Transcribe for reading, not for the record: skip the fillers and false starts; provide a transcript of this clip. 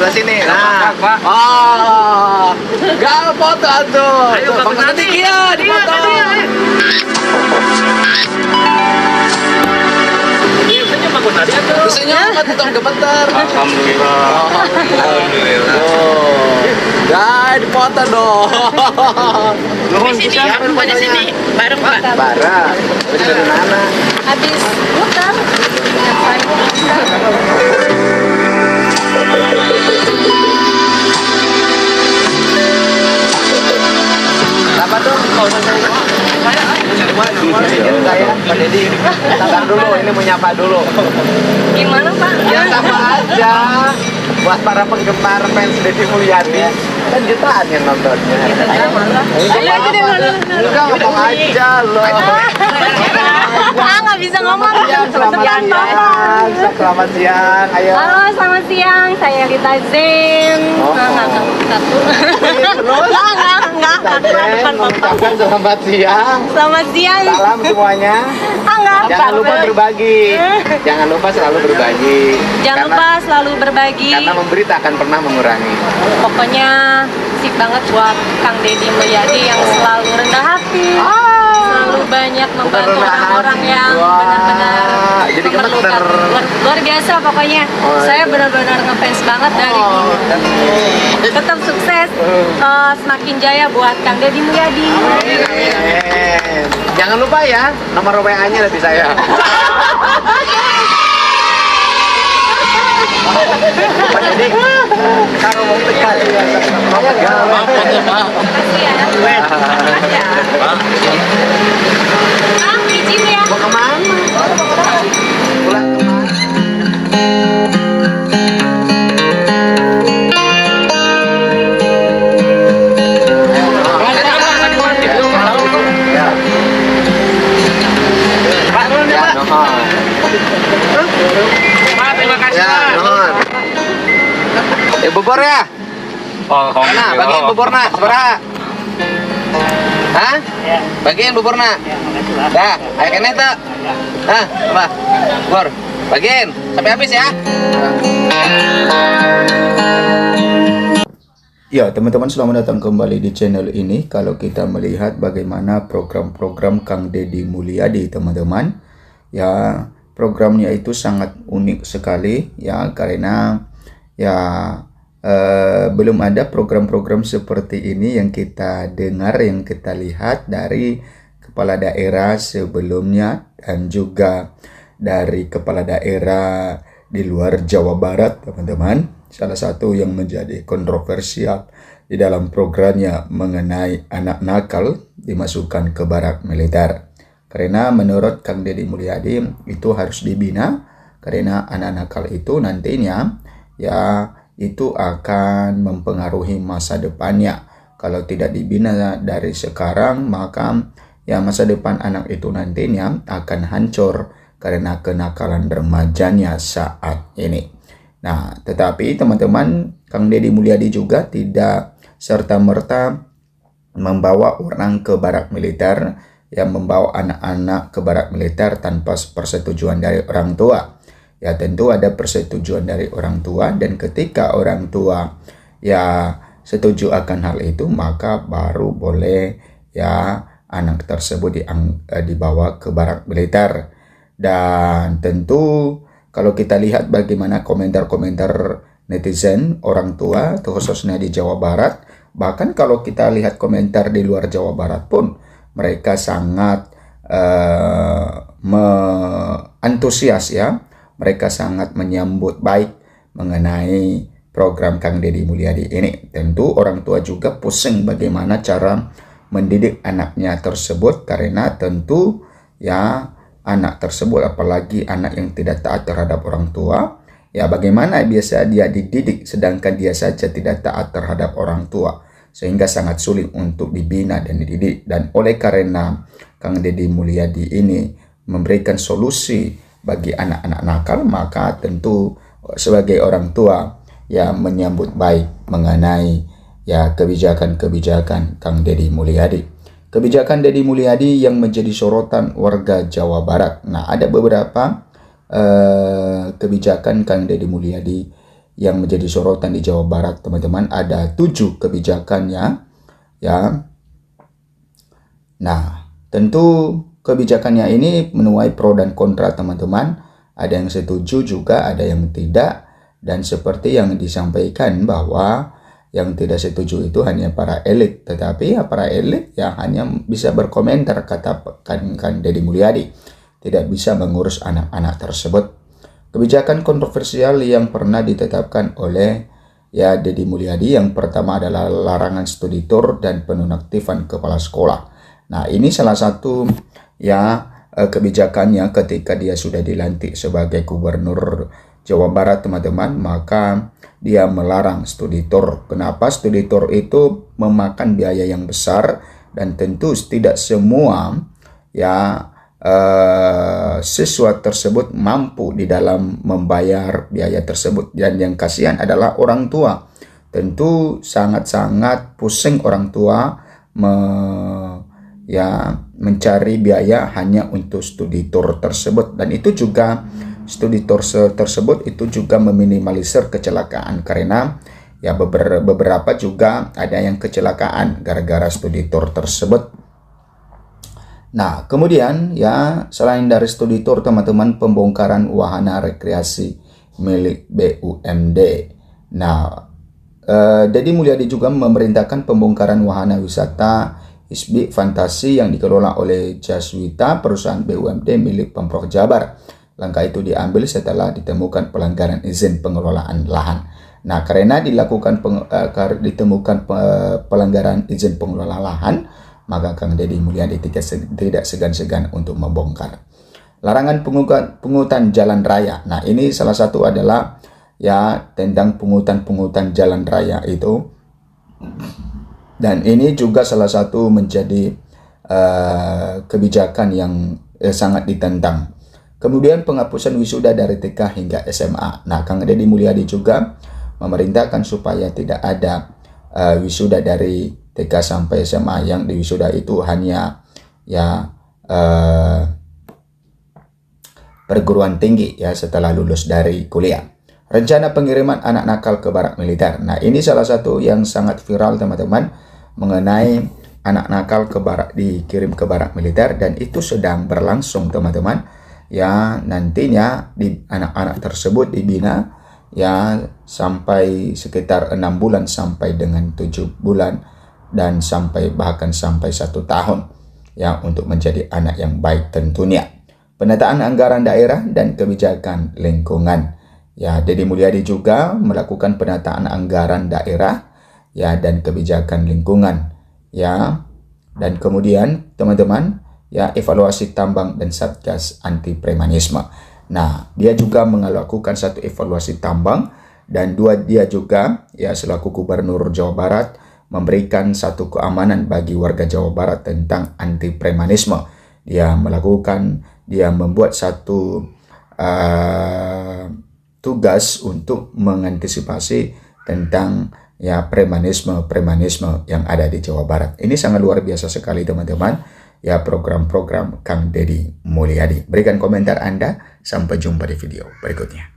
sebelah sini. Nah. Pak. Oh. Gak foto tuh. Ayo Kak Gunadi. Iya, di foto. Iya, senyum Pak Gunadi atuh. Senyum apa tuh gemeter. Alhamdulillah. Alhamdulillah. Oh. Dah di foto dong. Nuhun Di sini, pisan. rupanya sini, bareng Pak. Bara. Habis dari mana? Habis muter, ngapain? Apa tuh? Kalau saya enggak ya, Pak Dedi. Sabar dulu, ini mau nyapa dulu. Gimana Pak? Ya sama aja. Buat para penggemar fans Deddy Mulyadi, kan jutaan yang nontonnya. Ayo aja deh malu. Enggak, ngomong aja loh. Nggak bisa ngomong. Selamat Sekian siang. Bapak. Selamat siang. Ayo. Halo, selamat siang. Saya Rita Zain. Oh. Enggak. Satu. Terus? Enggak. Depan Bapak. Mengucapkan selamat siang. Selamat siang. Salam semuanya. Enggak. Jangan lupa berbagi. Jangan lupa selalu berbagi. Jangan lupa selalu berbagi. Karena memberi tak akan pernah mengurangi. Pokoknya sip banget buat Kang Deddy Mulyadi yang selalu rendah hati. Selalu banyak membantu rendah orang-orang hati. yang Wah, benar-benar jadi memerlukan. gemeter. Luar biasa pokoknya. Oh, Saya iya. benar-benar ngefans banget dari dulu. Tetap sukses, semakin jaya buat Kang Deddy Mulyadi. Amin. Jangan lupa ya, nomor WA-nya ada di saya. Pak Dedi, kalau mau tegal, mau tegal. Makasih ya. Kang, izin ya. Mau kemana? Pulang kemana? Ya, nuhun. Pak, terima kasih Ya, Pak. nuhun. Bubur ya? Mana? Bagiin buburna, seberapa? Hah? Bagiin buburna. Dah, ayo kene tuh. Hah, apa? Bubur. Bagiin sampai habis ya. Ya, teman-teman, selamat datang kembali di channel ini. Kalau kita melihat bagaimana program-program Kang Deddy Mulyadi, teman-teman, ya programnya itu sangat unik sekali, ya, karena ya belum ada program-program seperti ini yang kita dengar, yang kita lihat dari kepala daerah sebelumnya dan juga dari kepala daerah di luar Jawa Barat, teman-teman. Salah satu yang menjadi kontroversial di dalam programnya mengenai anak nakal dimasukkan ke barak militer. Karena menurut Kang Deddy Mulyadi itu harus dibina, karena anak nakal itu nantinya ya itu akan mempengaruhi masa depannya. Kalau tidak dibina dari sekarang, maka ya masa depan anak itu nantinya akan hancur karena kenakalan remajanya saat ini. Nah, tetapi teman-teman, Kang Deddy Mulyadi juga tidak serta-merta membawa orang ke barak militer, yang membawa anak-anak ke barak militer tanpa persetujuan dari orang tua. Ya, tentu ada persetujuan dari orang tua, dan ketika orang tua ya setuju akan hal itu, maka baru boleh ya anak tersebut dibawa ke barak militer. Dan tentu kalau kita lihat bagaimana komentar-komentar netizen orang tua, khususnya di Jawa Barat, bahkan kalau kita lihat komentar di luar Jawa Barat pun, mereka sangat antusias ya. Mereka sangat menyambut baik mengenai program Kang Deddy Mulyadi ini. Tentu orang tua juga pusing bagaimana cara mendidik anaknya tersebut, karena tentu ya anak tersebut, apalagi anak yang tidak taat terhadap orang tua, ya bagaimana biasa dia dididik sedangkan dia saja tidak taat terhadap orang tua, sehingga sangat sulit untuk dibina dan dididik. Dan oleh karena Kang Deddy Mulyadi ini memberikan solusi bagi anak-anak nakal, maka tentu sebagai orang tua ya menyambut baik mengenai ya kebijakan-kebijakan Kang Deddy Mulyadi. Kebijakan Deddy Mulyadi yang menjadi sorotan warga Jawa Barat. Nah, ada beberapa kebijakan Kang Deddy Mulyadi yang menjadi sorotan di Jawa Barat, teman-teman. Ada 7 kebijakannya, ya. Nah, tentu kebijakannya ini menuai pro dan kontra, teman-teman. Ada yang setuju juga, ada yang tidak. Dan seperti yang disampaikan bahwa yang tidak setuju itu hanya para elit. Tetapi ya para elit ya hanya bisa berkomentar, katakan Deddy Mulyadi. Tidak bisa mengurus anak-anak tersebut. Kebijakan kontroversial yang pernah ditetapkan oleh ya Deddy Mulyadi yang pertama adalah larangan studi tour dan penonaktifan kepala sekolah. Nah, ini salah satu ya kebijakannya ketika dia sudah dilantik sebagai gubernur Jawa Barat, teman-teman, maka dia melarang studi tour. Kenapa? Studi tour itu memakan biaya yang besar dan tentu tidak semua ya siswa tersebut mampu di dalam membayar biaya tersebut, dan yang kasihan adalah orang tua. Tentu sangat-sangat pusing orang tua mencari biaya hanya untuk studi tour tersebut, dan itu juga studi tour tersebut itu juga meminimalisir kecelakaan, karena ya beberapa juga ada yang kecelakaan gara-gara studi tour tersebut. Nah, kemudian ya selain dari studi tour, teman-teman, pembongkaran wahana rekreasi milik BUMD. Nah, Deddy Mulyadi juga memerintahkan pembongkaran wahana wisata Hisbi Fantasi yang dikelola oleh Jaswita, perusahaan BUMD milik Pemprov Jabar. Langkah itu diambil setelah ditemukan pelanggaran izin pengelolaan lahan. Nah, karena ditemukan pelanggaran izin pengelolaan lahan, maka Kang Deddy Mulyadi tidak segan-segan untuk membongkar. Larangan pungutan jalan raya. Nah, ini salah satu adalah ya tentang pungutan jalan raya itu. Dan ini juga salah satu menjadi kebijakan yang sangat ditentang. Kemudian penghapusan wisuda dari TK hingga SMA. Nah, Kang Deddy Mulyadi juga memerintahkan supaya tidak ada wisuda dari TK sampai SMA, yang di wisuda itu hanya ya perguruan tinggi ya setelah lulus dari kuliah. Rencana pengiriman anak nakal ke barak militer. Nah, ini salah satu yang sangat viral, teman-teman, mengenai anak nakal dikirim ke barak militer, dan itu sedang berlangsung, teman-teman. Ya, nantinya anak-anak tersebut dibina ya sampai sekitar 6 bulan sampai dengan 7 bulan dan bahkan sampai 1 tahun ya, untuk menjadi anak yang baik tentunya. Penataan anggaran daerah dan kebijakan lingkungan. Ya, Deddy Mulyadi juga melakukan penataan anggaran daerah ya dan kebijakan lingkungan ya. Dan kemudian, teman-teman, ya evaluasi tambang dan satgas anti premanisme. Nah, dia juga melakukan satu evaluasi tambang, dan dia juga ya selaku gubernur Jawa Barat memberikan satu keamanan bagi warga Jawa Barat tentang anti premanisme. Dia membuat satu tugas untuk mengantisipasi tentang ya premanisme yang ada di Jawa Barat. Ini sangat luar biasa sekali, teman-teman. Ya, program-program Kang Deddy Mulyadi. Berikan komentar Anda. Sampai jumpa di video berikutnya.